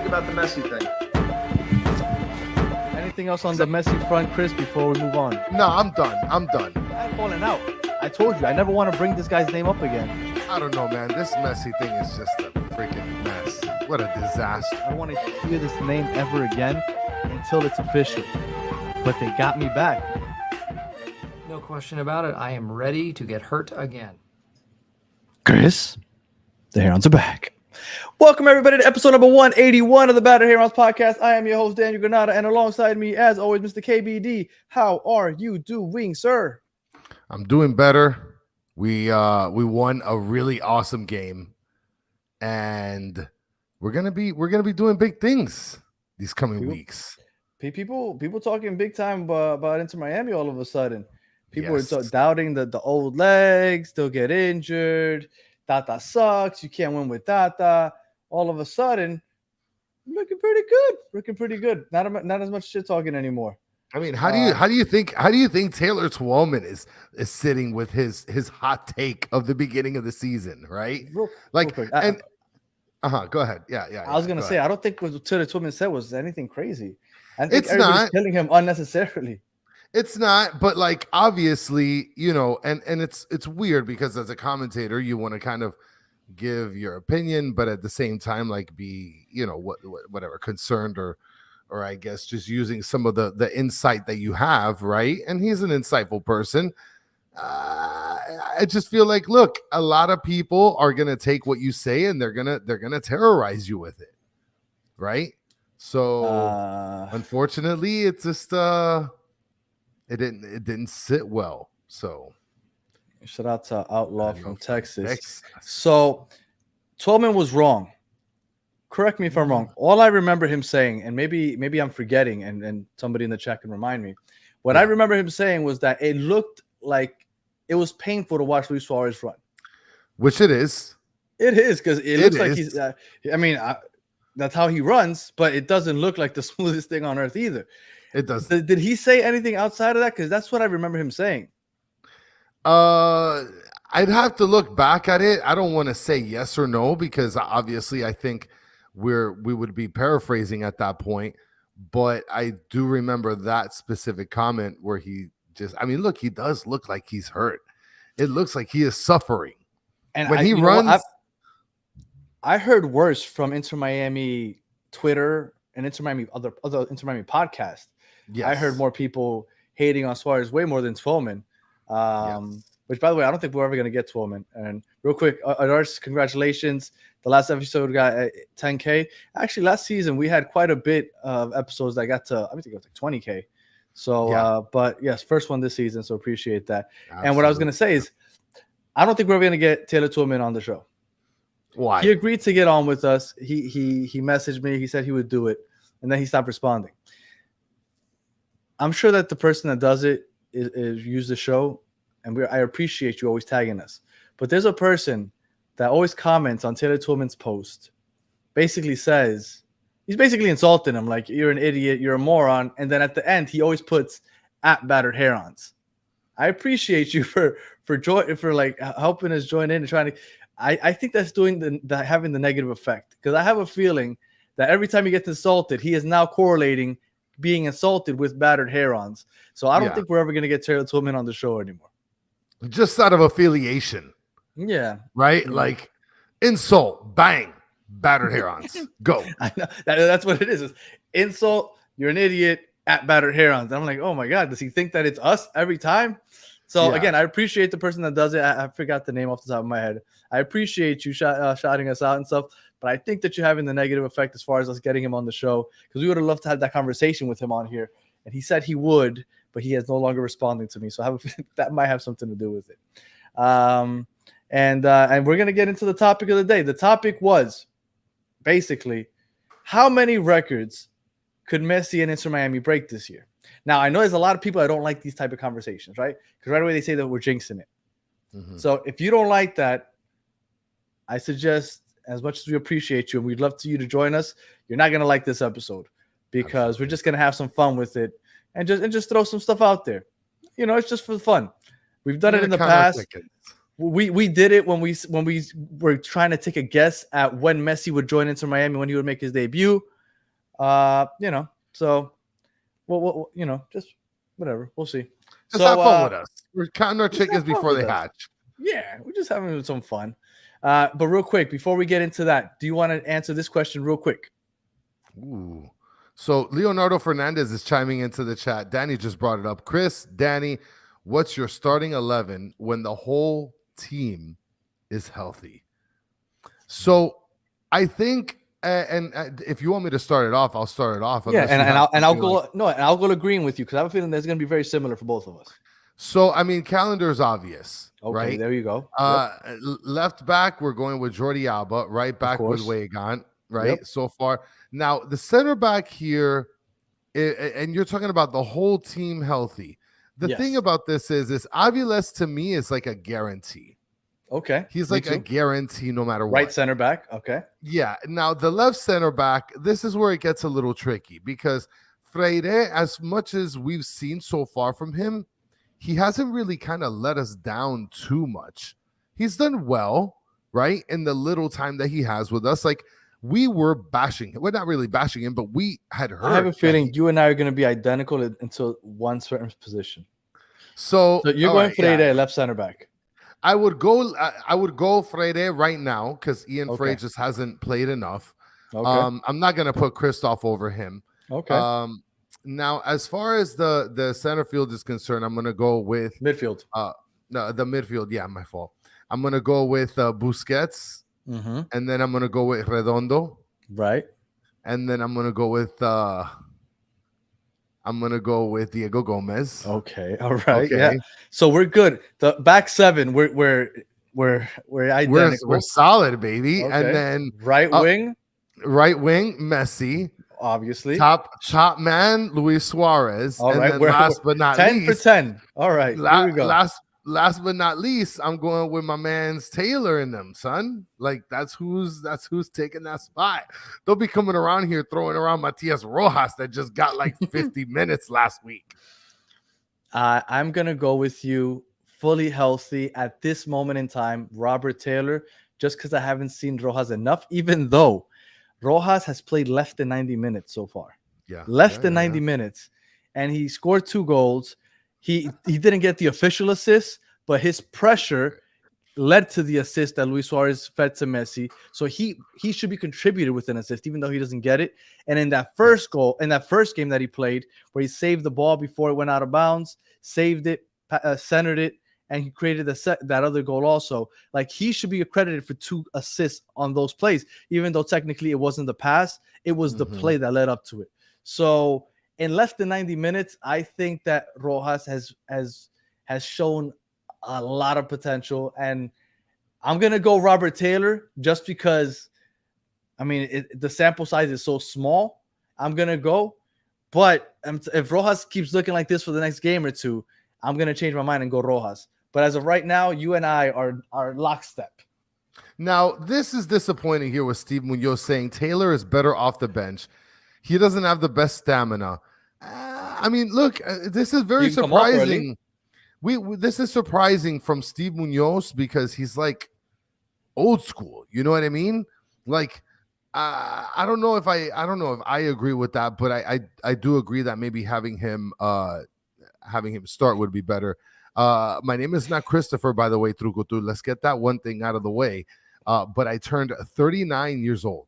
about the Messi thing? Anything else on the Messi front, Chris, before we move on? No, I'm done. I'm falling out. I told you, I never want to bring this guy's name up again. I don't know, man. This Messi thing is just a freaking mess. What a disaster. I don't want to hear this name ever again until it's official. But they got me back. No question about it. I am ready to get hurt again. Chris, the Herons are back. Welcome, everybody, to episode number 181 of the Battered Herons podcast. I am your host, Daniel Granada, and alongside me, as always, Mr. KBD. How are you doing, sir? I'm doing better. We won a really awesome game, and we're gonna be doing big things these coming weeks. People talking big time about Inter Miami all of a sudden. People Yes. were doubting the old legs. They'll get injured. Tata sucks. You can't win with Tata. All of a sudden, looking pretty good. Not as much shit talking anymore. I mean, how do you think Taylor Twellman is sitting with his hot take of the beginning of the season, right? Real Like, quick, and go ahead. Yeah. I was gonna say, ahead. I don't think what Taylor Twellman said was anything crazy. I think It's everybody's not. killing him unnecessarily. It's not, but like obviously, and it's weird because as a commentator, you want to kind of give your opinion, but at the same time, like be whatever concerned or I guess just using some of the insight that you have, right? And he's an insightful person. I just feel like, look, a lot of people are gonna take what you say and they're gonna terrorize you with it, right? So unfortunately, it's just it didn't sit well. So shout out to Outlaw from Texas. So Twellman was wrong. Correct me if I'm wrong. All I remember him saying, and maybe I'm forgetting, and somebody in the chat can remind me. What I remember him saying was that it looked like it was painful to watch Luis Suarez run. Which it is. It is, because it looks like he's. That's how he runs, but it doesn't look like the smoothest thing on earth either. It does. Did he say anything outside of that? Because that's what I remember him saying. I'd have to look back at it. I don't want to say yes or no because obviously I think we would be paraphrasing at that point. But I do remember that specific comment where he look, he does look like he's hurt. It looks like he is suffering. And when he runs, I heard worse from Inter Miami Twitter and Inter Miami other Inter Miami podcasts. Yes. I heard more people hating on Suarez way more than Twellman. Which, by the way, I don't think we're ever going to get Twellman. And real quick, Adars, congratulations. The last episode got 10K. Actually, last season, we had quite a bit of episodes that got to, I think it was like 20K. So, but yes, first one this season. So appreciate that. Absolutely. And what I was going to say is, I don't think we're going to get Taylor Twellman on the show. Why? He agreed to get on with us. He messaged me. He said he would do it. And then he stopped responding. I'm sure that the person that does it is use the show. And I appreciate you always tagging us. But there's a person that always comments on Taylor Twellman's post, basically says, he's basically insulting him, like, you're an idiot, you're a moron. And then at the end, he always puts @Battered Herons. I appreciate you for like helping us join in and trying to. I think that's doing having the negative effect, because I have a feeling that every time he gets insulted, he is now correlating being insulted with Battered Herons. So I don't think we're ever going to get Taylor Twellman on the show anymore. Just out of affiliation. Yeah. Right? Yeah. Like insult, bang, Battered Herons. Go. I know. That's what it is. It's insult, you're an idiot, @Battered Herons. I'm like, oh my God, does he think that it's us every time? So again, I appreciate the person that does it. I forgot the name off the top of my head. I appreciate you shouting us out and stuff. But I think that you're having the negative effect as far as us getting him on the show, because we would have loved to have that conversation with him on here. And he said he would, but he is no longer responding to me. So that might have something to do with it. And we're going to get into the topic of the day. The topic was basically, how many records could Messi and Inter Miami break this year? Now, I know there's a lot of people that don't like these type of conversations, right? Because right away they say that we're jinxing it. Mm-hmm. So if you don't like that, I suggest, as much as we appreciate you and we'd love you to join us, you're not going to like this episode, because we're just going to have some fun with it and just throw some stuff out there. It's just for fun. We've done it in the past. We did it when we were trying to take a guess at when Messi would join Inter Miami, when he would make his debut. So just whatever. We'll see. Just So have fun with us. We're counting our just have chickens fun before with they us. hatch. Yeah, we're just having some fun. But real quick, before we get into that, do you want to answer this question real quick? Ooh. So Leonardo Fernandez is chiming into the chat. Danny just brought it up. Chris, Danny, what's your starting 11 when the whole team is healthy? So I think, and if you want me to start it off, I'll start it off. Yeah, unless you have I'll something go like- and I'll go agreeing with you because I have a feeling that's going to be very similar for both of us. So I mean, calendar is obvious, Okay, right? there you go. Left back, we're going with Jordi Alba. Right back with course. Weigand, right? Yep. So far. Now, the center back here, and you're talking about the whole team healthy. The thing Yes. about this is Aviles to me is like a guarantee. Okay. He's me like a too. guarantee no matter Right what. center back. Okay. Yeah. Now, the left center back, this is where it gets a little tricky because Freire, as much as we've seen so far from him, he hasn't really kind of let us down too much. He's done well, right? In the little time that he has with us. Like, we were bashing him. We're not really bashing him, but we had heard. I have a that feeling you and I are going to be identical until one certain position. So you're all going right, Freire, yeah. left center back. I would go Freire right now because Ian Okay. Frey just hasn't played enough. Okay. I'm not gonna put Christoph over him. Okay. Now, as far as the center field is concerned, I'm gonna go with Midfield. No, the midfield. Yeah, my fault. I'm gonna go with Busquets, Mm-hmm. and then I'm gonna go with Redondo, Right. and then I'm gonna go with Diego Gomez. Okay. All right. Okay. Yeah. So we're good. The back seven, we're identical. We're solid, baby. Okay. And then right wing, Messi. obviously. Top man, Luis Suarez. All and right. then We're last but not 10 least, for 10. All right. Here we go. last but not least, I'm going with my man's Taylor in them, son. Like that's who's taking that spot. They'll be coming around here throwing around Matias Rojas that just got like 50 minutes last week. I'm gonna go with you fully healthy at this moment in time, Robert Taylor, just because I haven't seen Rojas enough, even though Rojas has played less than 90 minutes so far. Yeah. Less than 90 minutes. And he scored 2 goals. He didn't get the official assist, but his pressure led to the assist that Luis Suarez fed to Messi. So he should be contributed with an assist, even though he doesn't get it. And in that first goal, in that first game that he played, where he saved the ball before it went out of bounds, saved it, centered it, and he created that other goal also. Like, he should be accredited for 2 assists on those plays, even though technically it wasn't the pass, it was the play that led up to it. So in less than 90 minutes, I think that Rojas has shown a lot of potential, and I'm gonna go Robert Taylor just because, I mean, the sample size is so small. I'm gonna go, but if Rojas keeps looking like this for the next game or two, I'm gonna change my mind and go Rojas. But as of right now, you and I are lockstep. Now, this is disappointing here with Steve Munoz saying Taylor is better off the bench. He doesn't have the best stamina. I mean, look, this is very surprising. This is surprising from Steve Munoz because he's like old school. You know what I mean? Like, I don't know if I agree with that, but I do agree that maybe having him start would be better. My name is not Christopher, by the way, Trucutu. Let's get that one thing out of the way. But I turned 39 years old,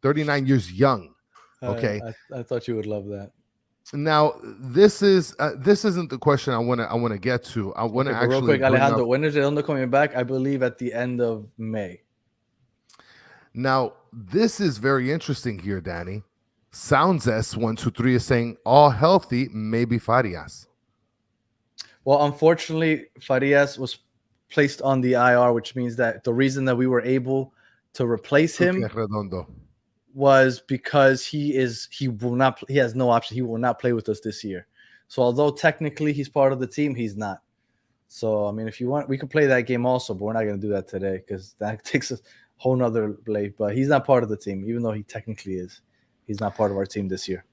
39 years young. Okay. I thought you would love that. Now, this isn't the question I want to get to. I want to actually real quick, Alejandro. When is Redondo coming back? I believe at the end of May. Now, this is very interesting here, Danny. Sounds S123 is saying all healthy, maybe Farias. Well, unfortunately, Farias was placed on the IR, which means that the reason that we were able to replace him was because he has no option. He will not play with us this year. So although technically he's part of the team, he's not. So I mean, if you want, we could play that game also, but we're not going to do that today because that takes a whole nother play. But he's not part of the team, even though he technically is. He's not part of our team this year.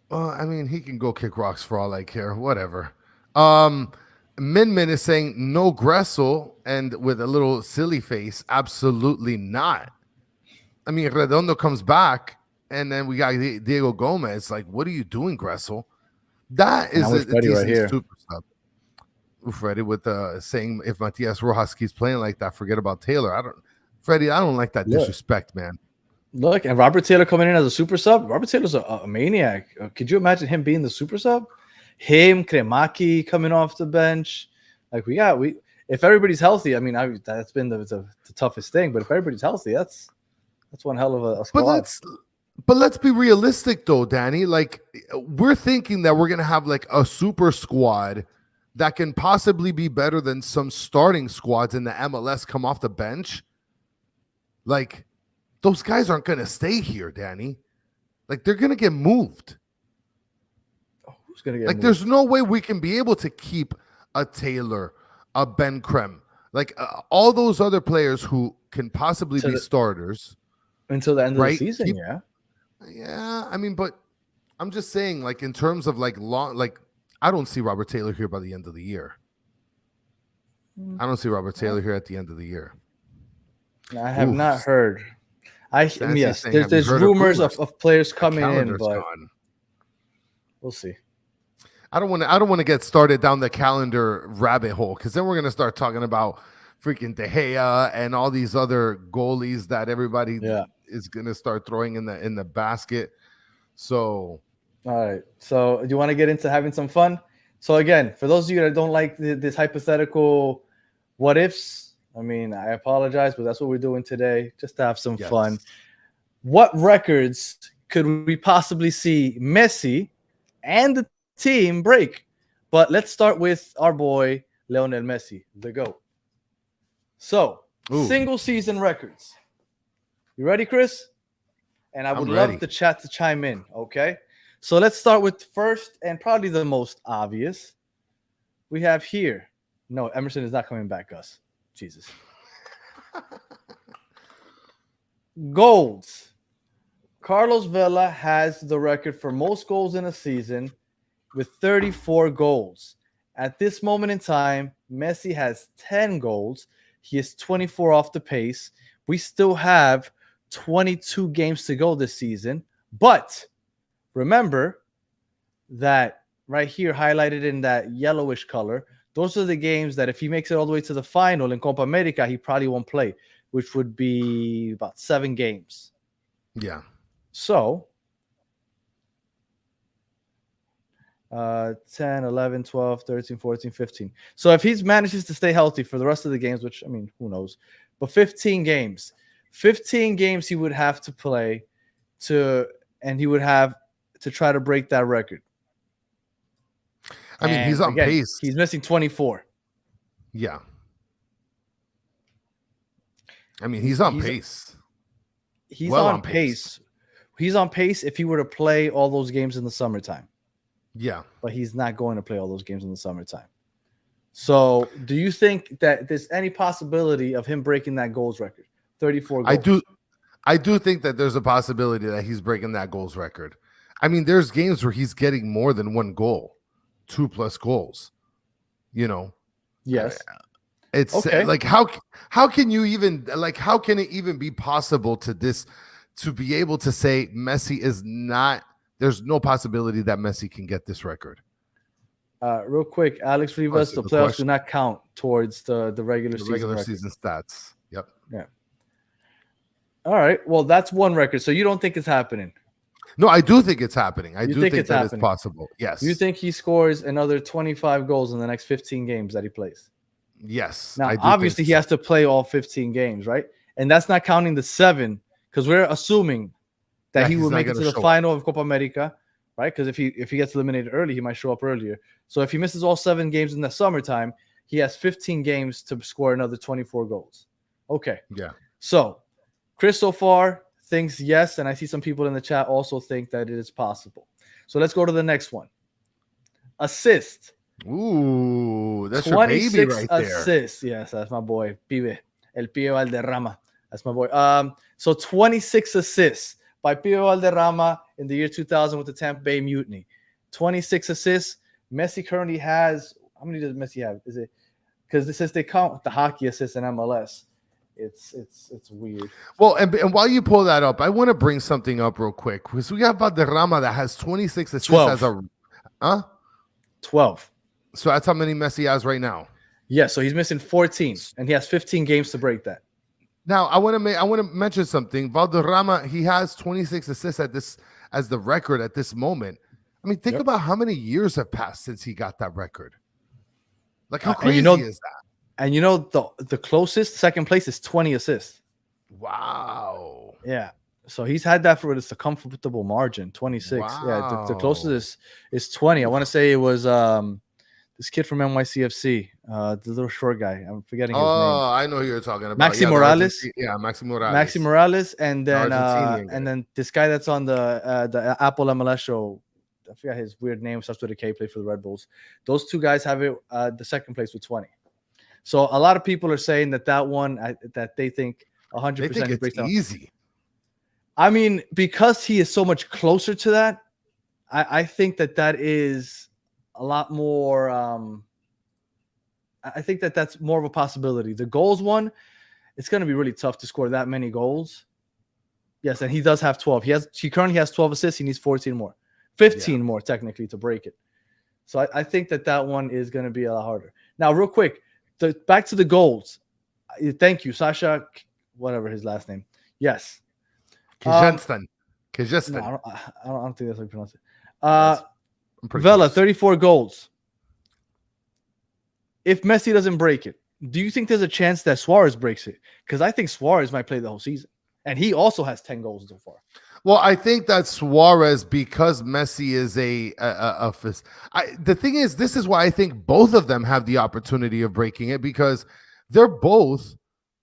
Well, I mean, he can go kick rocks for all I care. Whatever. Min is saying no Gressel, and with a little silly face, absolutely not. I mean, Redondo comes back. and then we got Diego Gomez. Like, what are you doing, Gressel? That And is I'm with a Freddie right decent here. super sub. Freddie with saying if Matias Rojas keeps playing like that, forget about Taylor. Freddie, I don't like that disrespect, man. Look, and Robert Taylor coming in as a super sub. Robert Taylor's a maniac. Could you imagine him being the super sub? Him, Kremaki coming off the bench. Like if everybody's healthy, I mean, that's been the toughest thing. But if everybody's healthy, that's one hell of a squad. But let's be realistic though, Danny. Like, we're thinking that we're gonna have like a super squad that can possibly be better than some starting squads in the MLS come off the bench. Like, those guys aren't gonna stay here, Danny. Like, they're gonna get moved. Who's gonna get like moved? There's no way we can be able to keep a Taylor, a Ben Krem, like all those other players who can possibly be starters until the end of the season. Yeah, I mean, but I'm just saying, like, in terms of like long, like, I don't see Robert Taylor here by the end of the year. I don't see Robert Taylor here at the end of the year. I have not heard. Yes, there's rumors of players coming in, but we'll see. I don't want to get started down the calendar rabbit hole, because then we're gonna start talking about freaking De Gea and all these other goalies that everybody is gonna start throwing in the basket. So, all right. So, do you want to get into having some fun? So, again, for those of you that don't like this hypothetical what ifs, I mean, I apologize, but that's what we're doing today, just to have some fun. What records could we possibly see Messi and the team break? But let's start with our boy Lionel Messi, the GOAT. So, single season records. You ready, Chris? And I would love the chat to chime in, okay? So let's start with first and probably the most obvious. We have here. No, Emerson is not coming back, Gus. Jesus. Goals. Carlos Vela has the record for most goals in a season with 34 goals. At this moment in time, Messi has 10 goals. He is 24 off the pace. We still have 22 games to go this season. But remember that right here, highlighted in that yellowish color, those are the games that if he makes it all the way to the final in Copa America, he probably won't play, which would be about 7 games. Yeah. So 10, 11, 12, 13, 14, 15. So if he manages to stay healthy for the rest of the games, which, I mean, who knows, but 15 games he would have to play and he would have to try to break that record. I mean, he's on pace. He's missing 24. Yeah. I mean, he's on pace. He's on pace. He's on pace if he were to play all those games in the summertime. Yeah. But he's not going to play all those games in the summertime. So do you think that there's any possibility of him breaking that goals record? 34 goals. I do think that there's a possibility that he's breaking that goals record. I mean, there's games where he's getting more than 1 goal, 2+ goals. You know. Yes. It's like how can you even how can it even be possible to be able to say Messi is not? There's no possibility that Messi can get this record. Real quick, Alex Rivas, the playoffs do not count towards the regular season stats. Yep. Yeah. All right. Well, that's one record. So you don't think it's happening? No, I do think it's happening. I do think that it's possible. Yes. You think he scores another 25 goals in the next 15 games that he plays? Yes. Now, obviously, he has to play all 15 games, right? And that's not counting the 7, because we're assuming that he will make it to the final of Copa America, right? Because if he gets eliminated early, he might show up earlier. So if he misses all 7 games in the summertime, he has 15 games to score another 24 goals. Okay. Yeah. So Chris so far thinks yes, and I see some people in the chat also think that it is possible. So let's go to the next one. Assist. Ooh, that's your baby right there. 26 assists. Yes, that's my boy. Pibe. El Pibe Valderrama. That's my boy. So 26 assists by Pibe Valderrama in the year 2000 with the Tampa Bay Mutiny. 26 assists. Messi currently has, how many does Messi have? Is it, because since they count the hockey assists in MLS, it's weird. Well, and while you pull that up, I want to bring something up real quick because we got Valderrama that has 26 assists 12. as a 12. So that's how many Messi has right now. Yeah, so he's missing 14, and he has 15 games to break that. Now I want to mention something. Valderrama, he has 26 assists as the record at this moment. I mean, think about how many years have passed since he got that record. Like how crazy is that? And the closest second place is 20 assists. Wow. Yeah. So he's had that for a comfortable margin, 26. Wow. Yeah, the closest is 20. I want to say it was this kid from NYCFC, the little short guy. I'm forgetting his name. Oh, I know who you're talking about. Maxi Morales. Maxi Morales. Maxi Morales, and then this guy that's on the Apple MLS show. I forgot his weird name. Starts with a K. Played for the Red Bulls. Those two guys have it the second place with 20. So a lot of people are saying that one that they think 100% they think it's easy. I mean, because he is so much closer to that, I think that is a lot more. I think that's more of a possibility. The goals one, it's going to be really tough to score that many goals. Yes, and he does have 12. He currently has 12 assists. He needs 14 more, 15 more technically to break it. So I think that one is going to be a lot harder. Now, real quick, back to the goals. Thank you, Sasha. Whatever his last name. Yes. Kazakhstan. No, I don't think that's how you pronounce it. Vela, 34 goals. If Messi doesn't break it, do you think there's a chance that Suarez breaks it? Because I think Suarez might play the whole season. And he also has 10 goals so far. Well, I think that Suarez, because Messi is the thing is, this is why I think both of them have the opportunity of breaking it, because they're both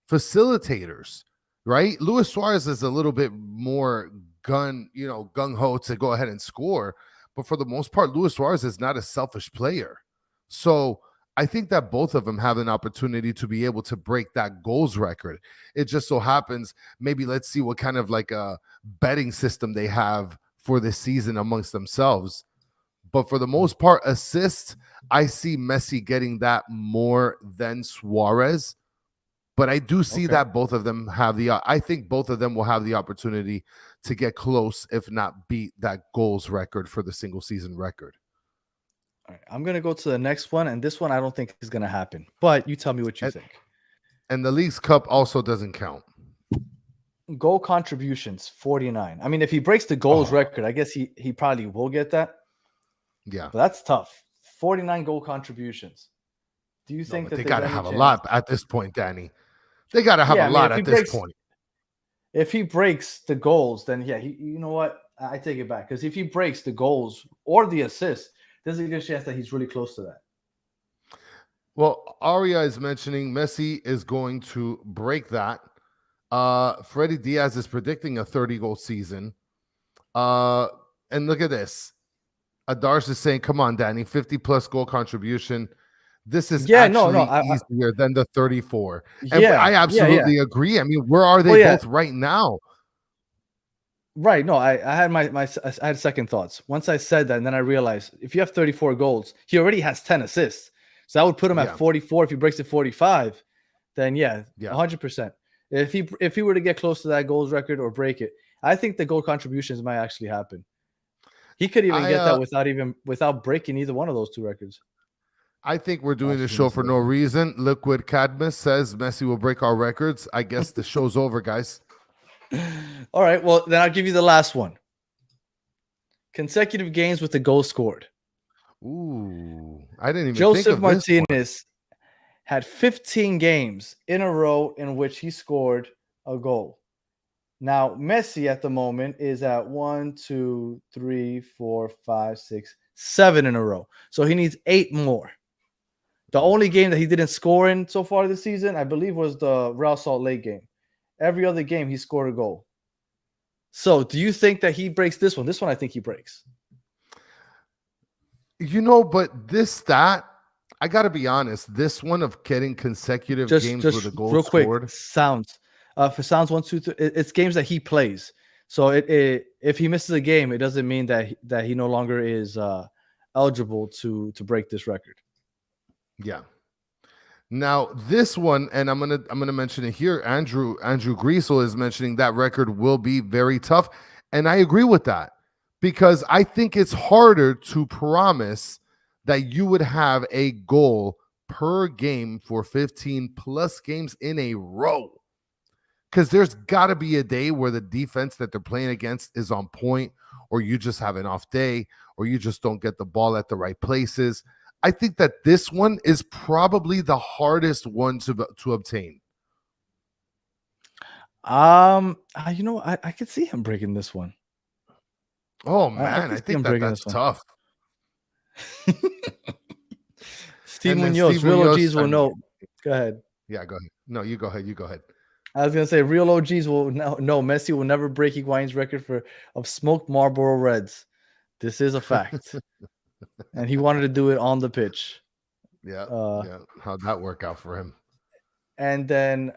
facilitators, right? Luis Suarez is a little bit more gung-ho to go ahead and score. But for the most part, Luis Suarez is not a selfish player. So I think that both of them have an opportunity to be able to break that goals record. It just so happens, maybe let's see what kind of like a betting system they have for this season amongst themselves. But for the most part, assists, I see Messi getting that more than Suarez. But I do see that both of them I think both of them will have the opportunity to get close, if not beat that goals record for the single season record. All right, I'm going to go to the next one, and this one I don't think is going to happen. But you tell me what you think. And the League's Cup also doesn't count. Goal contributions, 49. I mean, if he breaks the goals record, I guess he probably will get that. Yeah. But that's tough. 49 goal contributions. Do you think that they got to have a lot at this point, Danny? They got to have a lot at this point. If he breaks the goals, then you know what? I take it back. Because if he breaks the goals or the assists, there's a good chance that he's really close to that. Well, Aria is mentioning Messi is going to break that. Freddie Diaz is predicting a 30-goal season. And look at this. Adarsh is saying, come on, Danny, 50-plus goal contribution. This is easier than the 34. And I absolutely agree. I mean, where are they both right now? Right. No, I had second thoughts. Once I said that, and then I realized if you have 34 goals, he already has 10 assists. So that would put him at 44. If he breaks it 45, then 100%. If he were to get close to that goals record or break it, I think the goal contributions might actually happen. He could even get that without breaking either one of those two records. I think we're doing the show for no reason. Liquid Cadmus says Messi will break our records. I guess the show's over, guys. All right, well, then I'll give you the last one. Consecutive games with the goal scored. Ooh, I didn't even Joseph think of Martinez had 15 games in a row in which he scored a goal. Now, Messi at the moment is at 1, 2, 3, 4, 5, 6, 7 in a row. So he needs 8 more. The only game that he didn't score in so far this season, I believe, was the Real Salt Lake game. Every other game, he scored a goal. So do you think that he breaks this one? This one, I think he breaks. But this stat, I got to be honest, this one of getting consecutive games with a goal scored. Quick, sounds. For sounds 1, 2, 3, it's games that he plays. So if he misses a game, it doesn't mean that he no longer is eligible to break this record. Yeah. Now this one, and I'm gonna mention it here. Andrew Griesel is mentioning that record will be very tough, and I agree with that because I think it's harder to promise that you would have a goal per game for 15 plus games in a row. Because there's got to be a day where the defense that they're playing against is on point, or you just have an off day, or you just don't get the ball at the right places. I think that this one is probably the hardest one to obtain. You know, I could see him breaking this one. Oh man, I think that's tough. Steve Munoz, real OGs will know. Go ahead. Yeah, go ahead. No, you go ahead. You go ahead. I was gonna say real OGs will know Messi will never break Higuain's record of smoked Marlboro Reds. This is a fact. And he wanted to do it on the pitch. Yeah. How'd that work out for him? And then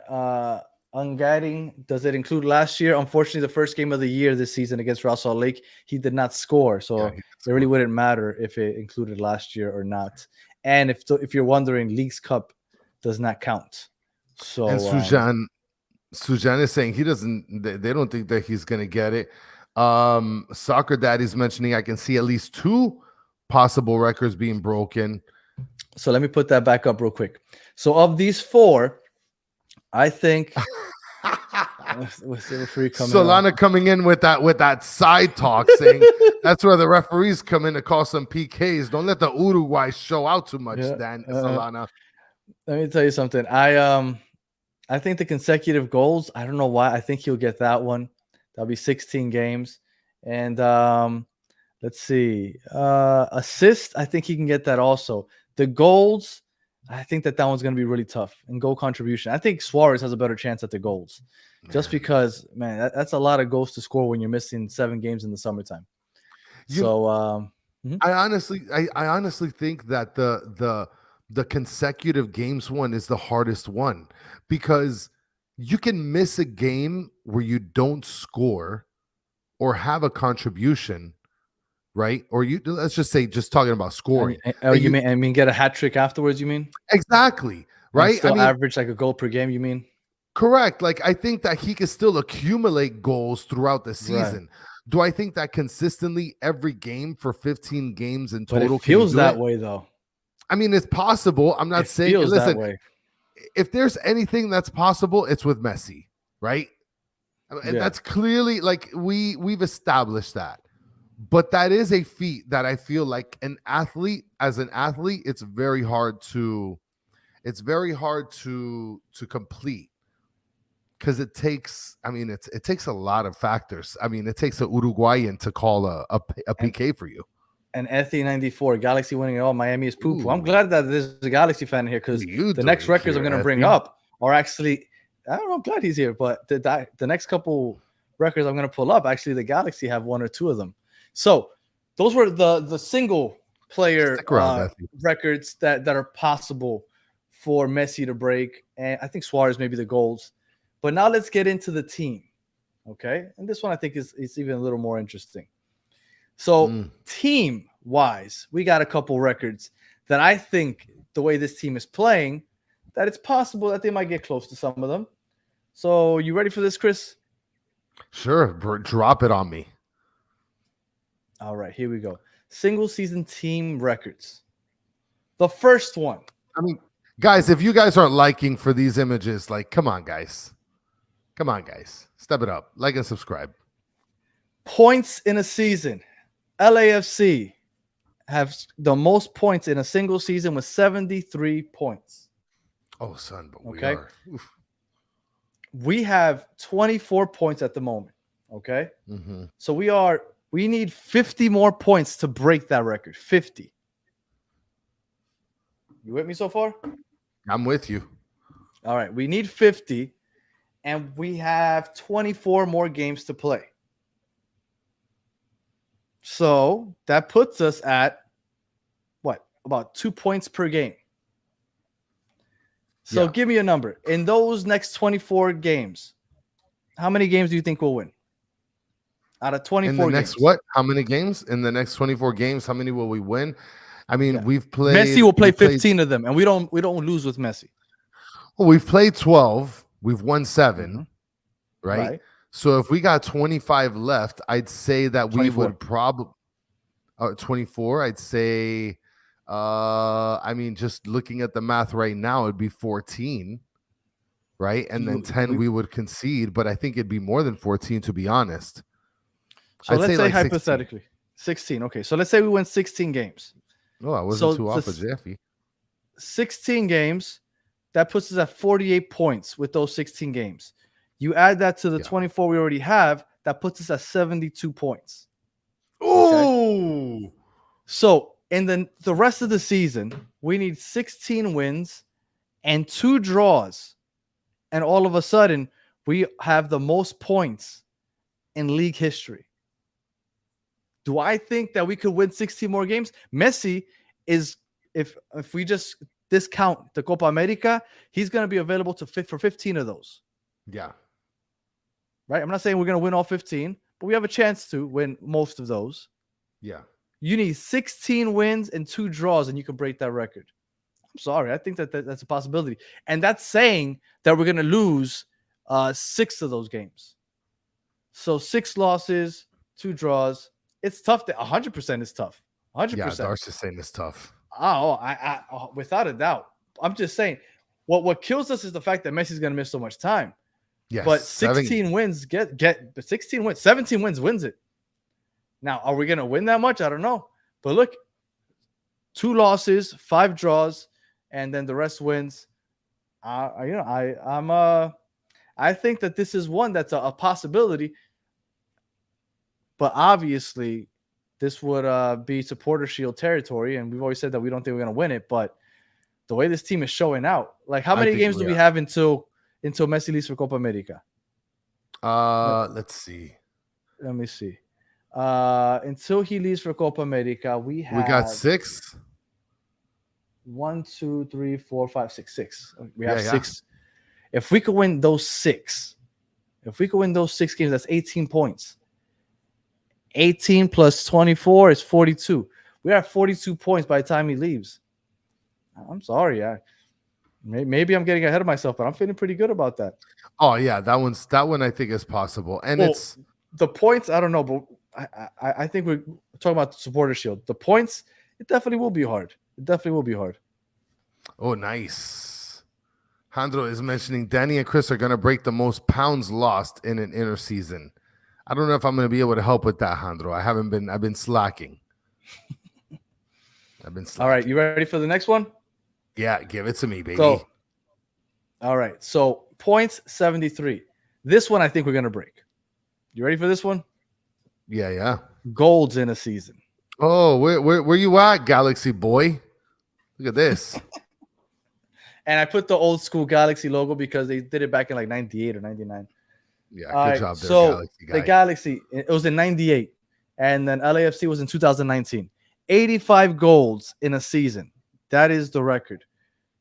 Unguiding, does it include last year? Unfortunately, the first game of the year this season against Real Salt Lake, he did not score. So it really wouldn't matter if it included last year or not. And if you're wondering, Leagues Cup does not count. So and Sujan is saying they don't think that he's gonna get it. Soccer Daddy's mentioning I can see at least 2 possible records being broken. So let me put that back up real quick. So of these 4, I think Solana coming in with that side talk saying that's where the referees come in to call some PKs. Don't let the Uruguay show out too much, Dan Solana. Let me tell you something. I think the consecutive goals, I don't know why. I think he'll get that one. That'll be 16 games. And let's see. Assist, I think he can get that also. The goals, I think that one's going to be really tough. And goal contribution, I think Suarez has a better chance at the goals. Just because, man, that's a lot of goals to score when you're missing 7 games in the summertime. I honestly think that the consecutive games one is the hardest one because you can miss a game where you don't score or have a contribution, right? Or let's just say, just talking about scoring. You mean get a hat trick afterwards? You mean exactly, right? Still average like a goal per game. You mean correct? Like I think that he can still accumulate goals throughout the season. Right. Do I think that consistently every game for 15 games in total? But it feels that way though. I mean, it's possible. I'm not saying. Listen, that way. If there's anything that's possible, it's with Messi, right? And that's clearly like we've established that. But that is a feat that I feel like as an athlete, it's very hard to complete because it takes a lot of factors. I mean, it takes an Uruguayan to call a PK for you. And Ethy94, Galaxy winning it all. Miami is poo-poo. I'm glad that there's a Galaxy fan here because the next records I'm going to bring up are actually, I don't know, I'm glad he's here, but the next couple records I'm going to pull up, actually the Galaxy have 1 or 2 of them. So those were the single player records that are possible for Messi to break. And I think Suarez maybe the goals. But now let's get into the team. Okay. And this one I think is even a little more interesting. So team-wise, we got a couple records that I think the way this team is playing, that it's possible that they might get close to some of them. So you ready for this, Chris? Sure. Drop it on me. All right, here we go. Single season team records. The first one. I mean, guys, if you guys aren't liking for these images, like, come on, guys. Step it up. Like and subscribe. Points in a season. LAFC have the most points in a single season with 73 points. Oh, son, but we have 24 points at the moment. Okay. Mm-hmm. So we need 50 more points to break that record. 50. You with me so far? I'm with you. All right. We need 50, and we have 24 more games to play. So that puts us at what? About 2 points per game. So give me a number. In those next 24 games, how many games do you think we'll win? Out of 24 in the games. Next what? How many games? In the next 24 games, how many will we win? I mean, we've played. Messi will play 15 of them, and we don't lose with Messi. Well, we've played 12. We've won 7, Mhm. right? Right. So if we got 25 left, I'd say that we 24. would probably 24. I'd say, I mean, just looking at the math right now, it'd be 14, right? And then 10 we would concede, but I think it'd be more than 14 to be honest. So I'd let's say say like 16. hypothetically 16. Okay, so let's say we win 16 games. Oh, I wasn't So too off of Jeffy. 16 games, that puts us at 48 points with those 16 games. You add that to the 24 we already have, that puts us at 72 points. Oh, so in the rest of the season, we need 16 wins and 2 draws. And all of a sudden, we have the most points in league history. Do I think that we could win 16 more games? Messi is, if we just discount the Copa America, he's going to be available for 15 of those. Yeah. Right? I'm not saying we're going to win all 15, but we have a chance to win most of those. Yeah. You need 16 wins and 2 draws, and you can break that record. I'm sorry. I think that's a possibility. And that's saying that we're going to lose 6 of those games. So 6 losses, 2 draws. It's tough. 100% is tough. 100%. Yeah, Darcy's saying it's tough. Oh, I without a doubt. I'm just saying, what kills us is the fact that Messi's going to miss so much time. Yes, but 16 wins but 16 wins, 17 wins it. Now, are we going to win that much? I don't know. But look, 2 losses, 5 draws, and then the rest wins. I think that this is one that's a possibility. But obviously, this would be supporter shield territory, and we've always said that we don't think we're going to win it. But the way this team is showing out, like how many games do we have until Messi leaves for Copa America? Let's see. Let me see. Until he leaves for Copa America, we got 6. 1, 2, 3, 4, 5, 6. 6. We have 6. If we could win those 6, games, that's 18 points. 18 plus 24 is 42. We have 42 points by the time he leaves. I'm sorry. Maybe I'm getting ahead of myself, but I'm feeling pretty good about that. Oh, yeah. That one I think is possible. And it's the points, I don't know, but I think we're talking about the supporter shield. The points, it definitely will be hard. Oh, nice. Jandro is mentioning Danny and Chris are going to break the most pounds lost in an inner season. I don't know if I'm going to be able to help with that, Jandro. I've been slacking. All right, you ready for the next one? Yeah, give it to me, baby. So, all right, so points 73. This one I think we're going to break. You ready for this one? Yeah. Golds in a season. Oh, where you at, Galaxy boy? Look at this. And I put the old school Galaxy logo because they did it back in like 98 or 99. Yeah, good job there, so Galaxy guy. The Galaxy, it was in 98, and then LAFC was in 2019. 85 goals in a season. That is the record.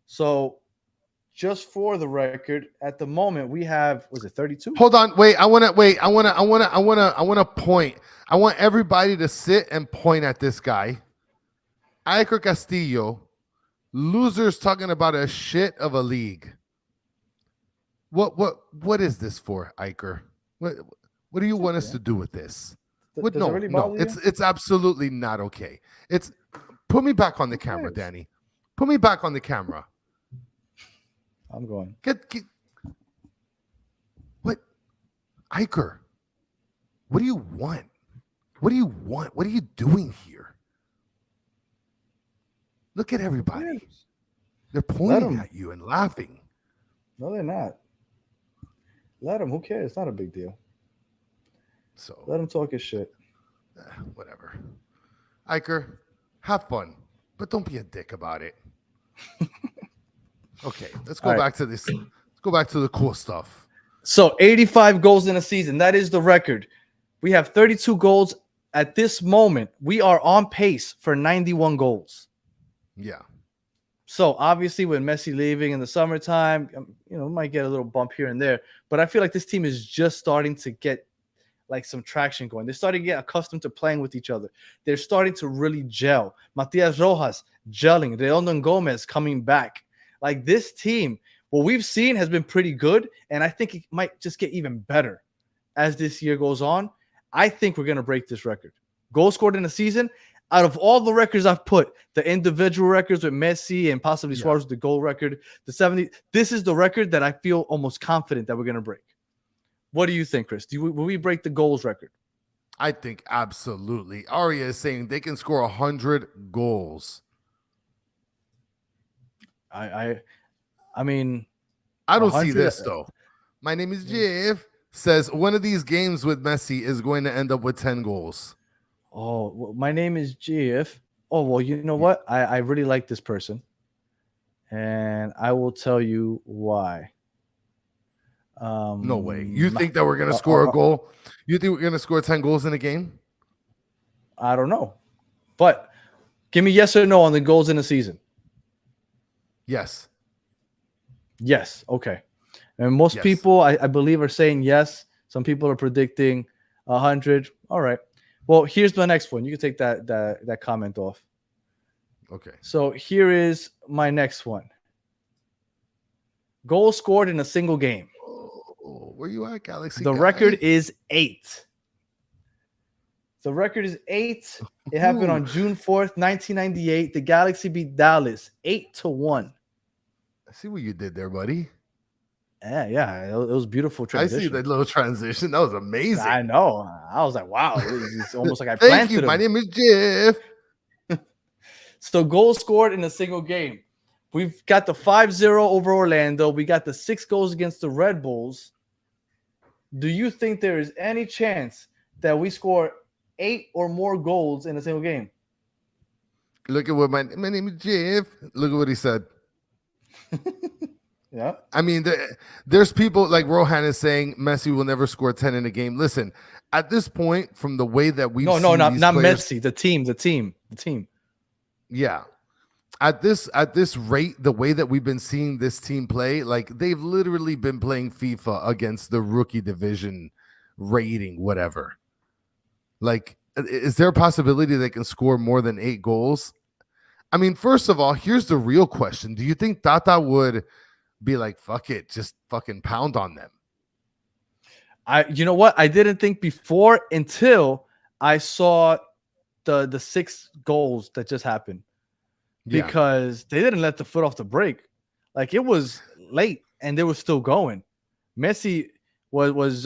So just for the record, at the moment we have, was it 32? Hold on, wait. I want to point. I want everybody to sit and point at this guy. Iker Castillo, losers talking about a shit of a league. What is this for, Iker? What do you want us to do with this? No, it's absolutely not okay. It's put me back on the camera, Danny. Put me back on the camera. I'm going. Get what, Iker? What do you want? What do you want? What are you doing here? Look at everybody. They're pointing at you and laughing. No, they're not. Let them. Who cares? It's not a big deal. So let them talk his shit. Whatever. Iker, have fun, but don't be a dick about it. Okay, let's go back to this. Let's go back to the cool stuff. So 85 goals in a season. That is the record. We have 32 goals at this moment. We are on pace for 91 goals. Yeah. So obviously with Messi leaving in the summertime, we might get a little bump here and there, but I feel like this team is just starting to get like some traction going. They're starting to get accustomed to playing with each other. They're starting to really gel. Matias Rojas gelling, Reondon Gomez coming back. Like this team, what we've seen has been pretty good, and I think it might just get even better as this year goes on. I think we're going to break this record. Goals scored in a season, out of all the records I've put, the individual records with Messi and possibly Suarez with the goal record, the 70, this is the record that I feel almost confident that we're going to break. What do you think, Chris? Will we break the goals record? I think absolutely. Aria is saying they can score 100 goals. I mean, I don't see this though. My name is Jeff. Says one of these games with Messi is going to end up with 10 goals. Oh, well, my name is Jeff. Oh, well, you know what? I really like this person, and I will tell you why. No way. You think that we're going to score a goal? You think we're going to score 10 goals in a game? I don't know. But give me yes or no on the goals in the season. Yes. Yes. Okay. And most people, I believe, are saying yes. Some people are predicting 100. All right. Well, here's the next one. You can take that comment off. Okay. So here is my next one. Goal scored in a single game. Oh, where you at, Galaxy? The record is 8. The record is 8. It happened on June 4th, 1998. The Galaxy beat Dallas 8-1. I see what you did there, buddy. Yeah, it was beautiful transition. I see that little transition. That was amazing. I know. I was like, wow. It's almost like I Thank planted you. him. My name is Jeff. So goals scored in a single game. We've got the 5-0 over Orlando. We got the 6 goals against the Red Bulls. Do you think there is any chance that we score 8 or more goals in a single game? Look at what my name is Jeff. Look at what he said. Yeah. I mean, there's people like Rohan is saying Messi will never score 10 in a game. Listen, at this point, from the way that we've not players, Messi, the team. Yeah. At this rate, the way that we've been seeing this team play, like they've literally been playing FIFA against the rookie division rating, whatever. Like, is there a possibility they can score more than 8 goals? I mean, first of all, here's the real question. Do you think Tata would be like, fuck it, just fucking pound on them? You know what? I didn't think before until I saw the 6 goals that just happened. Because they didn't let the foot off the brake. Like, it was late and they were still going. Messi was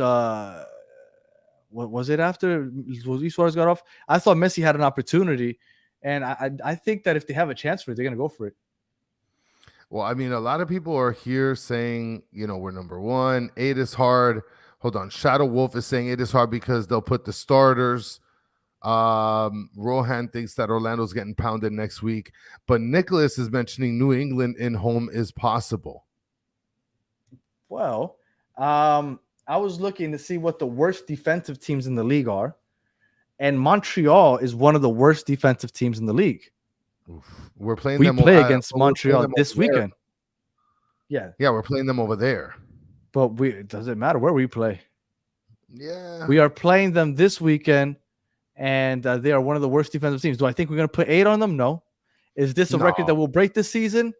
what was it after Luis Suarez got off? I thought Messi had an opportunity, and I think that if they have a chance for it, they're gonna go for it. Well, I mean, a lot of people are here saying, we're number 1. 8 is hard. Hold on. Shadow Wolf is saying 8 is hard because they'll put the starters. Rohan thinks that Orlando's getting pounded next week, but Nicholas is mentioning New England in home is possible. Well, I was looking to see what the worst defensive teams in the league are, and Montreal is one of the worst defensive teams in the league. We're playing. We play against Montreal this weekend. Yeah, we're playing them over there. But it doesn't matter where we play. Yeah, we are playing them this weekend. And they are one of the worst defensive teams. Do I think we're going to put 8 on them? No. Is this a record that will break this season?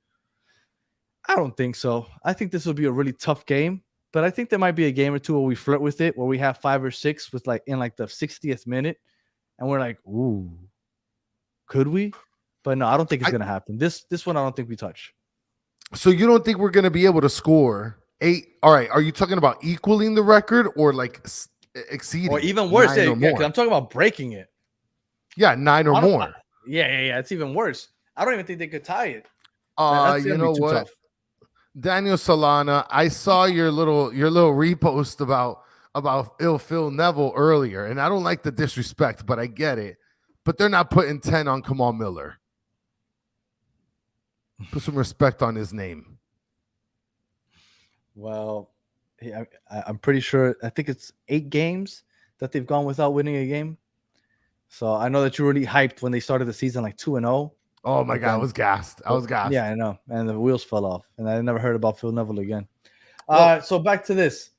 I don't think so. I think this will be a really tough game. But I think there might be a game or two where we flirt with it, where we have 5 or 6 with in the 60th minute. And we're like, ooh, could we? But no, I don't think it's going to happen. This one, I don't think we touch. So you don't think we're going to be able to score 8? All right. Are you talking about equaling the record or exceeding, or even worse? Yeah, I'm talking about breaking it. Yeah, 9 or more. Yeah. It's even worse. I don't even think they could tie it. You know what, tough. Daniel Solana, I saw your little repost about Phil Neville earlier, and I don't like the disrespect, but I get it. But they're not putting 10 on Kamal Miller. Put some respect on his name. Well, I'm pretty sure. I think it's 8 games that they've gone without winning a game. So I know that you're really hyped when they started the season 2-0. Oh my God, I was gassed. Yeah, I know. And the wheels fell off, and I never heard about Phil Neville again. So back to this.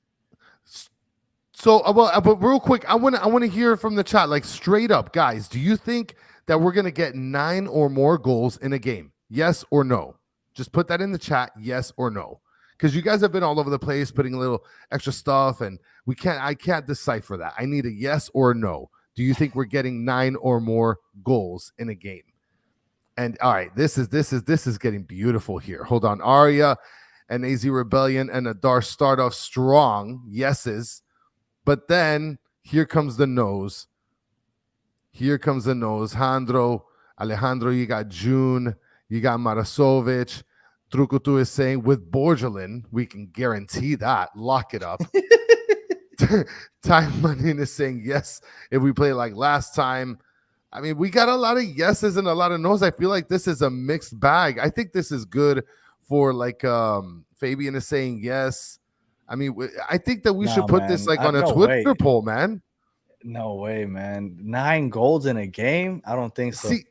So, but real quick, I want to hear from the chat, straight up, guys. Do you think that we're gonna get 9 or more goals in a game? Yes or no? Just put that in the chat. Yes or no? because you guys have been all over the place putting a little extra stuff, and I can't decipher that. I need a yes or a no. Do you think we're getting 9 or more goals in a game? And all right, this is getting beautiful here. Hold on. Arya and AZ Rebellion and Adar start off strong. Yeses. But then here comes the no's. Here comes the no's. Alejandro, you got June. You got Marasovic. Trukutu is saying with Borgelin, we can guarantee that. Lock it up. Time Money is saying yes if we play like last time. I mean, we got a lot of yeses and a lot of no's. I feel like this is a mixed bag. I think this is good for like Fabian is saying yes. I mean, I think that we should put this like on a Twitter poll, man. No way, man. 9 goals in a game? I don't think so. See,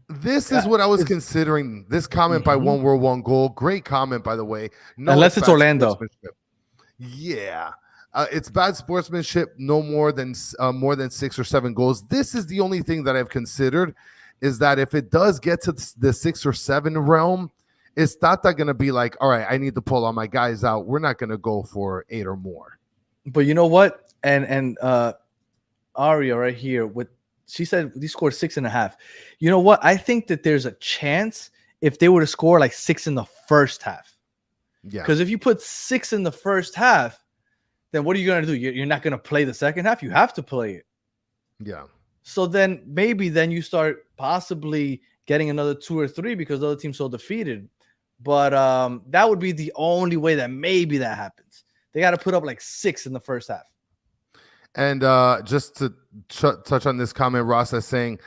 this is what I was considering. This comment by One World, One Goal. Great comment, by the way. No, unless it's Orlando. Yeah. It's bad sportsmanship, no more than 6 or 7 goals. This is the only thing that I've considered, is that if it does get to the 6 or 7 realm, is Tata going to be like, all right, I need to pull all my guys out. We're not going to go for 8 or more. But you know what? And Aria right here, she said he scored 6.5. You know what? I think that there's a chance if they were to score like 6 in the first half. Yeah. Because if you put 6 in the first half, then what are you going to do? You're not going to play the second half. You have to play it. Yeah. So then maybe you start possibly getting another 2 or 3 because the other team's so defeated. But that would be the only way that maybe that happens. They got to put up like 6 in the first half. And just to touch on this comment, Ross is saying,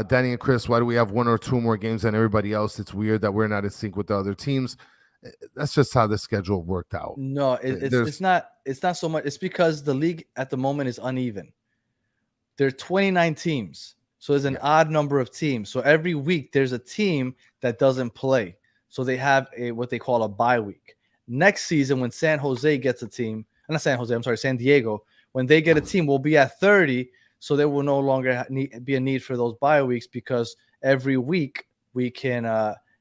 Danny and Chris, why do we have 1 or 2 more games than everybody else? It's weird that we're not in sync with the other teams. That's just how the schedule worked out. No, it's not. It's not so much. It's because the league at the moment is uneven. There are 29 teams, so there's an odd number of teams. So every week there's a team that doesn't play. So they have what they call a bye week. Next season, when San Jose gets a team, not San Jose, I'm sorry, San Diego, when they get a team, we'll be at 30. So there will no longer be a need for those bye weeks because every week we can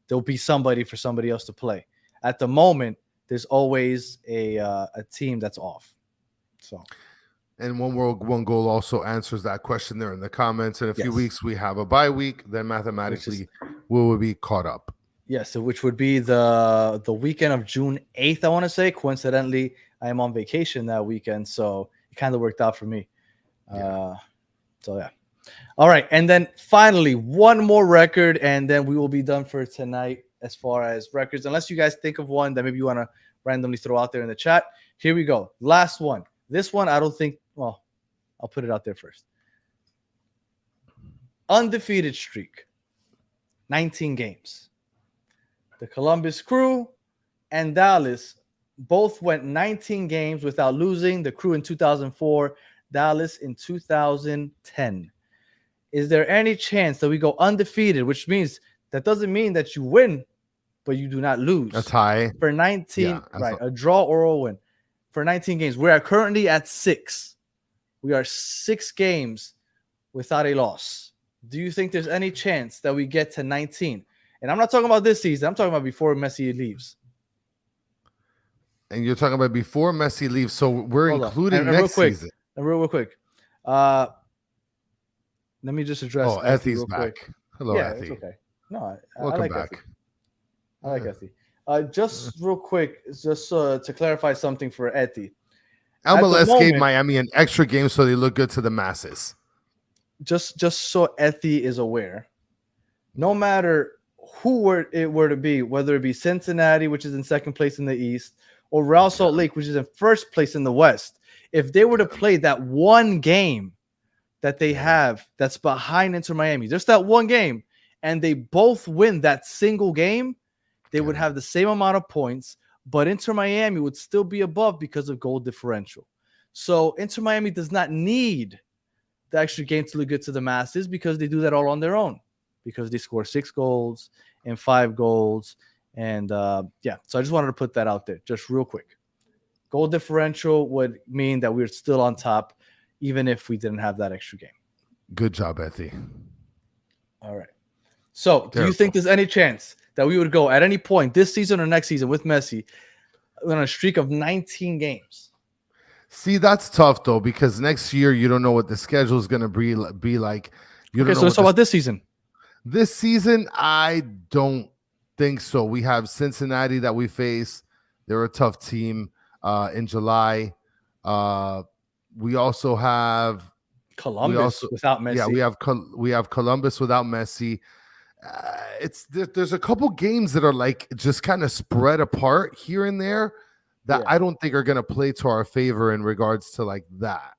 there'll be somebody for somebody else to play. At the moment, there's always a team that's off. So, and One World, One Goal also answers that question there in the comments. In a few weeks, we have a bye week. Then mathematically, we will be caught up. Yes, so which would be the weekend of June 8th, I want to say. Coincidentally, I am on vacation that weekend, so it kind of worked out for me. So, yeah. All right, and then finally, one more record, and then we will be done for tonight as far as records. Unless you guys think of one that maybe you want to randomly throw out there in the chat. Here we go. Last one. This one, I don't think, well, I'll put it out there first. Undefeated streak. 19 games. The Columbus Crew and Dallas both went 19 games without losing. The Crew in 2004, Dallas in 2010. Is there any chance that we go undefeated, which means that doesn't mean that you win, but you do not lose? A tie. For 19, right, a draw or a win. For 19 games. We are currently at 6. We are 6 games without a loss. Do you think there's any chance that we get to 19? And I'm not talking about this season. I'm talking about before Messi leaves. And you're talking about before Messi leaves. So we're including next season. And real quick. Let me just address. Oh, Ethy's back. Quick. Hello, yeah, Ethy. It's okay. No, Welcome I like back. Ethy. I like Ethy. Just real quick, just to clarify something for Ethy. MLS gave Miami an extra game so they look good to the masses. Just so Ethy is aware, no matter who it were to be, whether it be Cincinnati, which is in second place in the East, or Real Salt Lake, which is in first place in the West, if they were to play that one game that they have that's behind Inter Miami, just that one game, and they both win that single game, they would have the same amount of points, but Inter Miami would still be above because of goal differential. So Inter Miami does not need the extra game to look good to the masses because they do that all on their own, because they score 6 goals and 5 goals. And so I just wanted to put that out there just real quick. Goal differential would mean that we're still on top, even if we didn't have that extra game. Good job, Ethy. All right. So do you think there's any chance that we would go at any point this season or next season with Messi on a streak of 19 games. See, that's tough though, because next year you don't know what the schedule is going to be like. You don't know So let's talk about this season. This season, I don't think so. We have Cincinnati that we face. They're a tough team in July. We also have Columbus without Messi. Yeah, we have Columbus without Messi. There's a couple games that are like just kind of spread apart here and there that I don't think are going to play to our favor in regards to like that.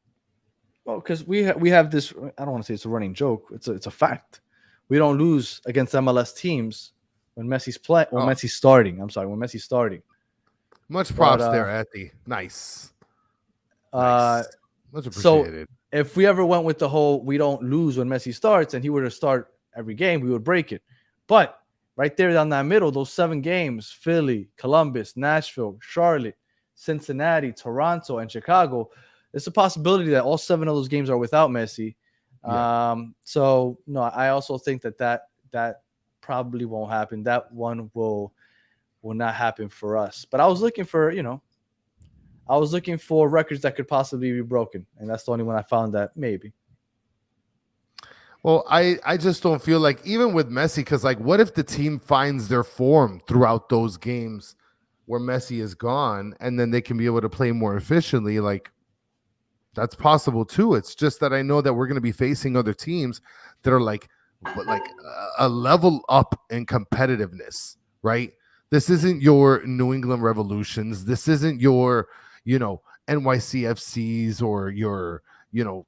Well, because we have this. I don't want to say it's a running joke. It's a fact. We don't lose against MLS teams when Messi's playing. When Messi's starting. I'm sorry, when Messi's starting. Much props there, Ethy. Nice. Much appreciated. So if we ever went with the whole we don't lose when Messi starts and he were to start every game, we would break it. But right there down that middle, those 7 games, Philly, Columbus, Nashville, Charlotte, Cincinnati, Toronto, and Chicago, it's a possibility that all 7 of those games are without Messi. Yeah. So no, I also think that probably won't happen. That one will not happen for us. But I was looking for, records that could possibly be broken, and that's the only one I found that maybe. Well, I just don't feel like, even with Messi, because like, what if the team finds their form throughout those games where Messi is gone, and then they can be able to play more efficiently? Like, that's possible too. It's just that I know that we're going to be facing other teams that are like a level up in competitiveness, right? This isn't your New England Revolutions. This isn't your, NYCFCs or your,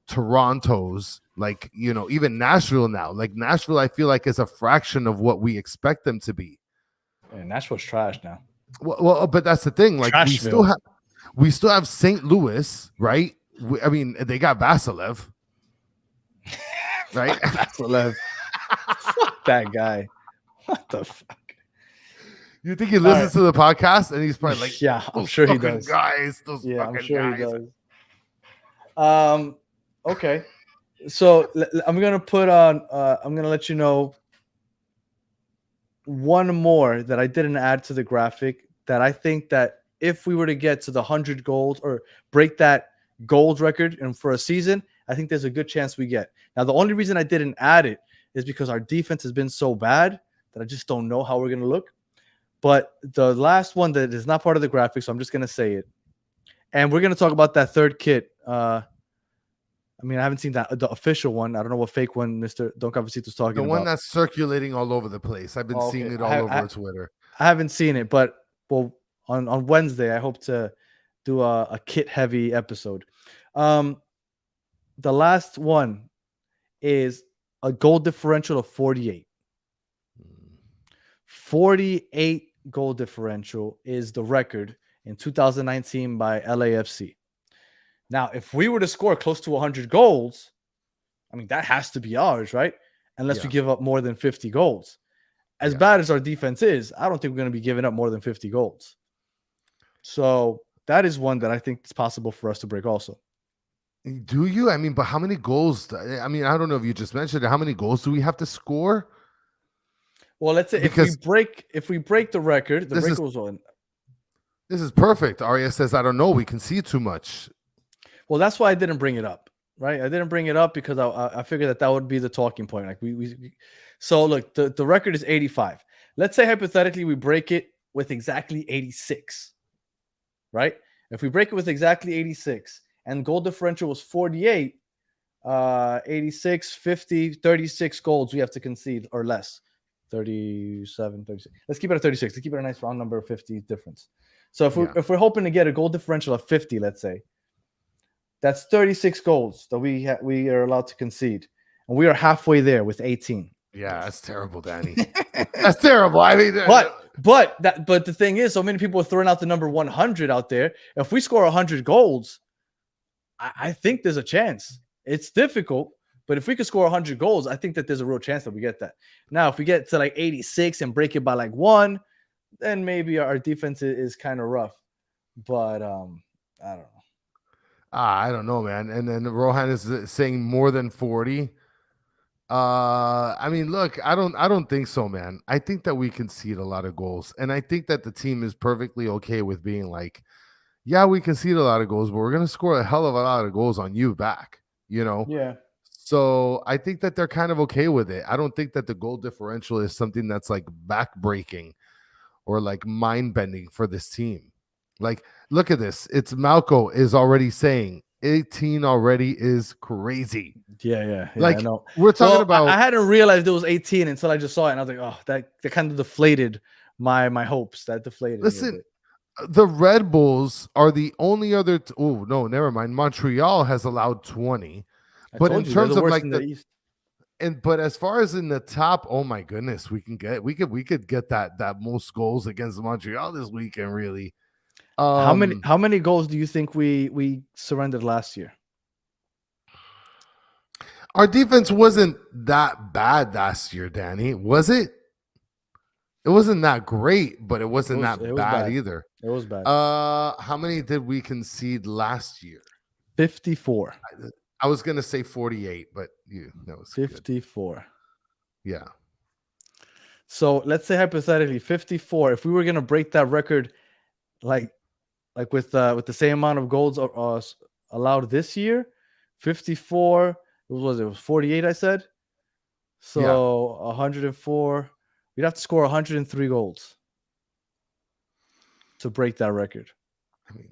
Torontos, like, even Nashville now. Like Nashville, I feel like is a fraction of what we expect them to be. Yeah, Nashville's trash now. Well, but that's the thing. Like we still have St. Louis, right? I mean, they got Vasilev, right? Vasilev. Fuck that guy. What the fuck? You think he listens to the podcast and he's probably like, yeah, I'm sure he does. Guys, I'm sure he does. Okay. So I'm gonna put on. I'm gonna let you know one more that I didn't add to the graphic. That I think that if we were to get to the 100 goals or break that goals record and for a season, I think there's a good chance we get. Now, the only reason I didn't add it is because our defense has been so bad that I just don't know how we're gonna look. But the last one that is not part of the graphic, so I'm just gonna say it, and we're gonna talk about that third kit. I haven't seen the official one. I don't know what fake one Mr. Don Cafecito's talking about. The one that's circulating all over the place. I've been seeing it all over Twitter. I haven't seen it, but on Wednesday I hope to do a kit heavy episode. The last one is a goal differential of 48. 48 goal differential is the record in 2019 by LAFC. Now, if we were to score close to 100 goals, I mean, that has to be ours, right? Unless we give up more than 50 goals. As bad as our defense is, I don't think we're going to be giving up more than 50 goals. So that is one that I think is possible for us to break also. Do you? I mean, but how many goals? I mean, I don't know if you just mentioned it. How many goals do we have to score? Well, let's say if we break the record, the break goes on. This is perfect. Arya says, I don't know. We can see too much. Well, that's why I didn't bring it up, right? I didn't bring it up because I figured that would be the talking point. Like so look, the record is 85. Let's say hypothetically we break it with exactly 86, right? If we break it with exactly 86 and goal differential was 48, 86, 50, 36 goals we have to concede or less. 37, 36. Let's keep it at 36. Let's keep it a nice round number of 50 difference. So if we're hoping to get a goal differential of 50, let's say, that's 36 goals that we are allowed to concede, and we are halfway there with 18. Yeah, that's terrible, Danny. That's terrible. I mean, but the thing is, so many people are throwing out the number 100 out there. If we score 100 goals, I think there's a chance. It's difficult, but if we could score 100 goals, I think that there's a real chance that we get that. Now, if we get to like 86 and break it by like 1, then maybe our defense is kind of rough. But I don't know. I don't know, man. And then Rohan is saying more than 40. I mean, look, I don't think so, man. I think that we concede a lot of goals, and I think that the team is perfectly okay with being like, yeah, we concede a lot of goals, but we're gonna score a hell of a lot of goals on you back. You know, Yeah. so I think that they're kind of okay with it. I don't think that the goal differential is something that's like backbreaking or like mind bending for this team. Like, look at this. It's Malco is already saying 18 already is crazy. Yeah. Like, I know. we're talking Well, about. I hadn't realized it was 18 until I just saw it, and I was like, oh, that kind of deflated my hopes. That deflated me a Listen, bit. the Red Bulls are the only other. Oh no, never mind. Montreal has allowed 20, I but in told you they're terms the of worst like in the the East. but as far as in the top, oh my goodness, we could get that most goals against Montreal this weekend. Really, How many goals do you think we surrendered last year? our defense wasn't that bad last year, Danny. Was it? It wasn't that great, but it wasn't It that was bad bad. either. It was bad. How many did we concede last year? 54. I was gonna say 48, but that was good. 54. Yeah. So let's say hypothetically 54. If we were gonna break that record, like with the same amount of goals allowed this year, 54. What was it? It was 48. I said. So 104. We'd have to score 103 goals to break that record. I mean,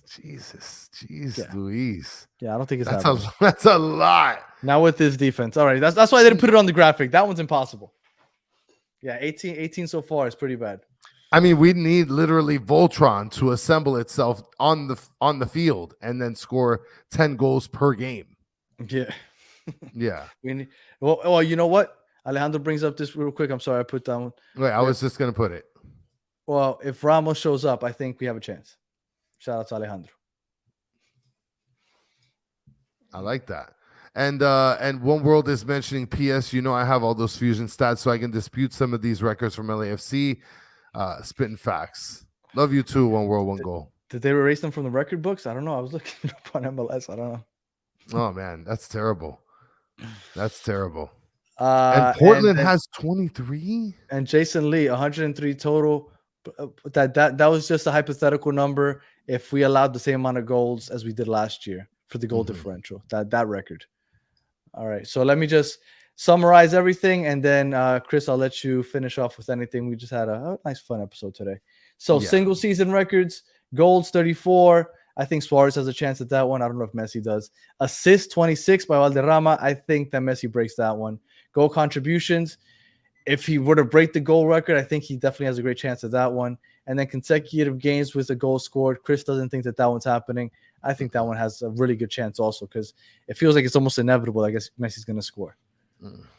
jeez, Yeah. Louise. Yeah, I don't think it's That's happening. that's a lot. Not with this defense. All right, that's why I didn't put it on the graphic. That one's impossible. Yeah, 18 so far is pretty bad. I mean, we need literally Voltron to assemble itself on the field and then score 10 goals per game. Yeah. Yeah. We need, well, you know what? Alejandro brings up this real quick. I'm sorry I put that one. Wait, I was just gonna put it. Well, if Ramos shows up, I think we have a chance. Shout out to Alejandro. I like that. And One World is mentioning PS. You know, I have all those fusion stats, so I can dispute some of these records from LAFC. Spitting facts. Love you too, One World, One Goal. Did they erase them from the record books? I don't know. I was looking up on MLS. I don't know. Oh man, that's terrible. That's terrible. And Portland has 23. And Jason Lee, 103 total. That was just a hypothetical number. If we allowed the same amount of goals as we did last year for the goal differential, that record. All right. So let me just summarize everything, and then Chris, I'll let you finish off with anything. We just had a nice, fun episode today. So single season records, goals 34. I think Suarez has a chance at that one. I don't know if Messi does. Assist 26 by Valderrama. I think that Messi breaks that one. Goal contributions. If he were to break the goal record, I think he definitely has a great chance at that one. And then consecutive games with a goal scored. Chris doesn't think that one's happening. I think that one has a really good chance also, because it feels like it's almost inevitable. I guess Messi's going to score.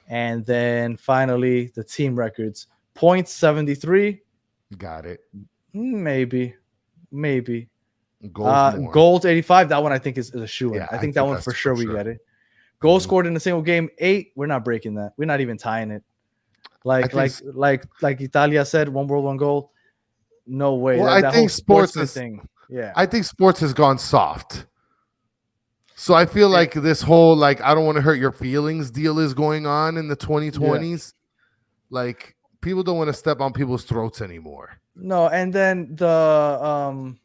And then finally, the team records. Points 73. Got it. Maybe. Goals, goals 85. That one I think is a shoe-in. Yeah, I think that one for sure we get it. Goals scored in a single game 8. We're not breaking that. We're not even tying it. Like Italia said, One World, One Goal. No way. Well, I think sports thing. Yeah. I think sports has gone soft. So I feel like this whole I don't want to hurt your feelings deal is going on in the 2020s. Yeah. Like, people don't want to step on people's throats anymore. No, and then the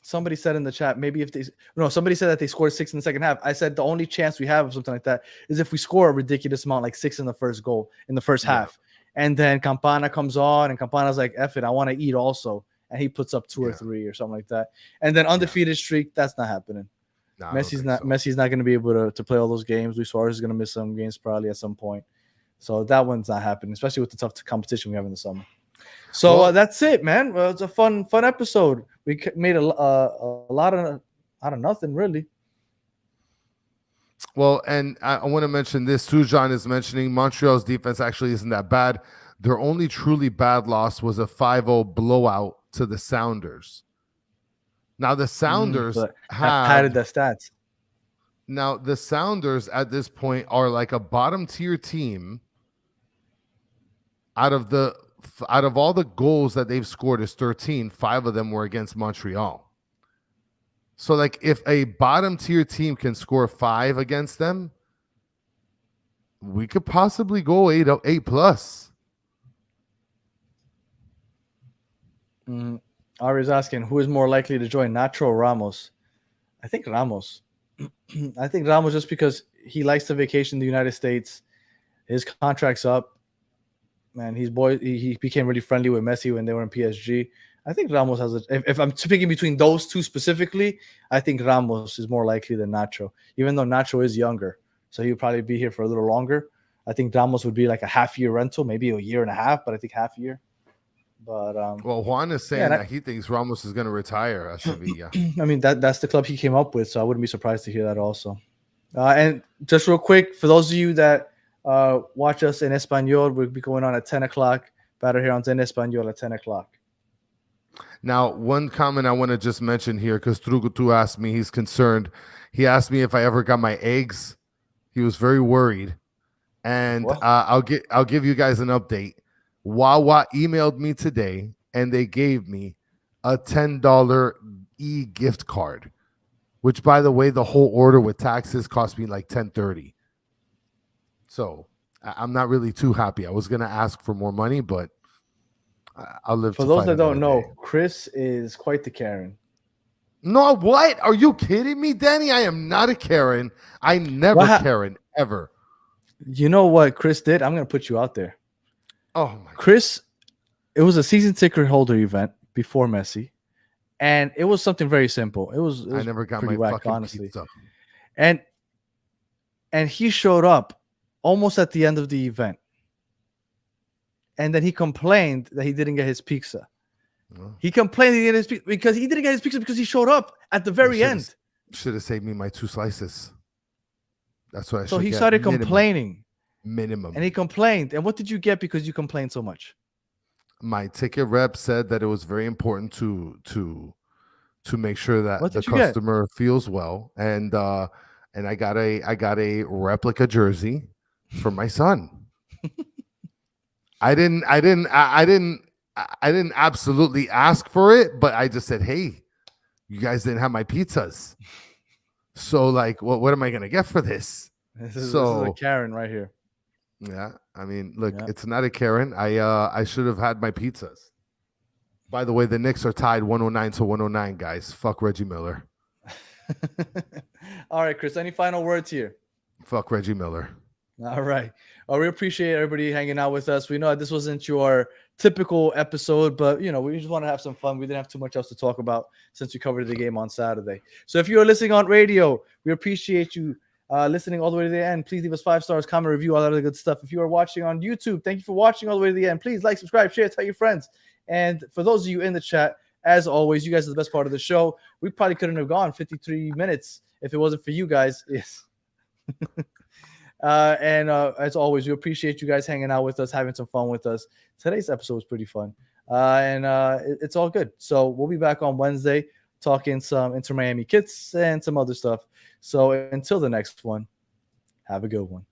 somebody said in the chat, somebody said that they scored 6 in the second half. I said the only chance we have of something like that is if we score a ridiculous amount, like 6 in the first half. And then Campana comes on, and Campana's like, F it, I want to eat also. And he puts up 2 or 3 or something like that. And then undefeated streak, that's not happening. No, Messi's not going to be able to play all those games. Luis Suarez is going to miss some games probably at some point. So that one's not happening, especially with the tough competition we have in the summer. So that's it, man. Well, it's a fun episode. We made a lot out of nothing, really. Well, and I want to mention this too. John is mentioning Montreal's defense actually isn't that bad. Their only truly bad loss was a 5-0 blowout to the Sounders. Now the Sounders have padded the stats. Now the Sounders at this point are like a bottom tier team. Out of all the goals that they've scored is 13, 5 of them were against Montreal. So like if a bottom tier team can score 5 against them, we could possibly go 8+. Ari's asking, who is more likely to join, Nacho or Ramos? I think Ramos. I think Ramos, just because he likes to vacation in the United States. His contract's up. Man, he became really friendly with Messi when they were in PSG. I think Ramos has if I'm picking between those two specifically, I think Ramos is more likely than Nacho, even though Nacho is younger. So he'll probably be here for a little longer. I think Ramos would be like a half-year rental, maybe a year and a half, but I think half year. But well, Juan is saying that he thinks Ramos is going to retire at Sevilla. I mean, that's the club he came up with, so I wouldn't be surprised to hear that also. And just real quick, for those of you that watch us in Espanol, we'll be going on at 10 o'clock. Battered Herons in Espanol at 10 o'clock. Now, one comment I want to just mention here, because Trugutu asked me, he's concerned. He asked me if I ever got my eggs. He was very worried. And I'll give you guys an update. Wawa emailed me today, and they gave me a $10 e-gift card, which, by the way, the whole order with taxes cost me like $10.30. So I'm not really too happy. I was going to ask for more money, but I'll live. For those that don't know, Chris is quite the Karen. No, what? Are you kidding me, Danny? I am not a Karen. I never Karen, ever. You know what Chris did? I'm going to put you out there. Oh, my Chris, it was a season ticket holder event before Messi, and it was something very simple. It was I never got my fucking honestly. Pizza. And he showed up almost at the end of the event. And then he complained that he didn't get his pizza. Oh. He complained he didn't get his pizza because he didn't get his pizza because he showed up at the very end. Should have saved me my 2 slices. That's what I should So he get. started complaining. Minimum. And he complained. And what did you get because you complained so much? My ticket rep said that it was very important to make sure that the customer feels well. And I got a replica jersey for my son. I didn't absolutely ask for it, but I just said, hey, you guys didn't have my pizzas. So like, what am I going to get for this? This is a Karen right here. Yeah. I mean, look, It's not a Karen. I should have had my pizzas. By the way, the Knicks are tied 109-109, guys. Fuck Reggie Miller. All right, Chris, any final words here? Fuck Reggie Miller. All right. We appreciate everybody hanging out with us. We know this wasn't your typical episode, but we just want to have some fun. We didn't have too much else to talk about since we covered the game on Saturday. So if you are listening on radio, we appreciate you listening all the way to the end. Please leave us 5 stars, comment, review, all that other good stuff. If you are watching on YouTube, thank you for watching all the way to the end. Please like, subscribe, share, tell your friends. And for those of you in the chat, as always, you guys are the best part of the show. We probably couldn't have gone 53 minutes if it wasn't for you guys. Yes. And as always, we appreciate you guys hanging out with us, having some fun with us. Today's episode was pretty fun. It's all good. So we'll be back on Wednesday talking some Inter Miami kits and some other stuff. So until the next one, have a good one.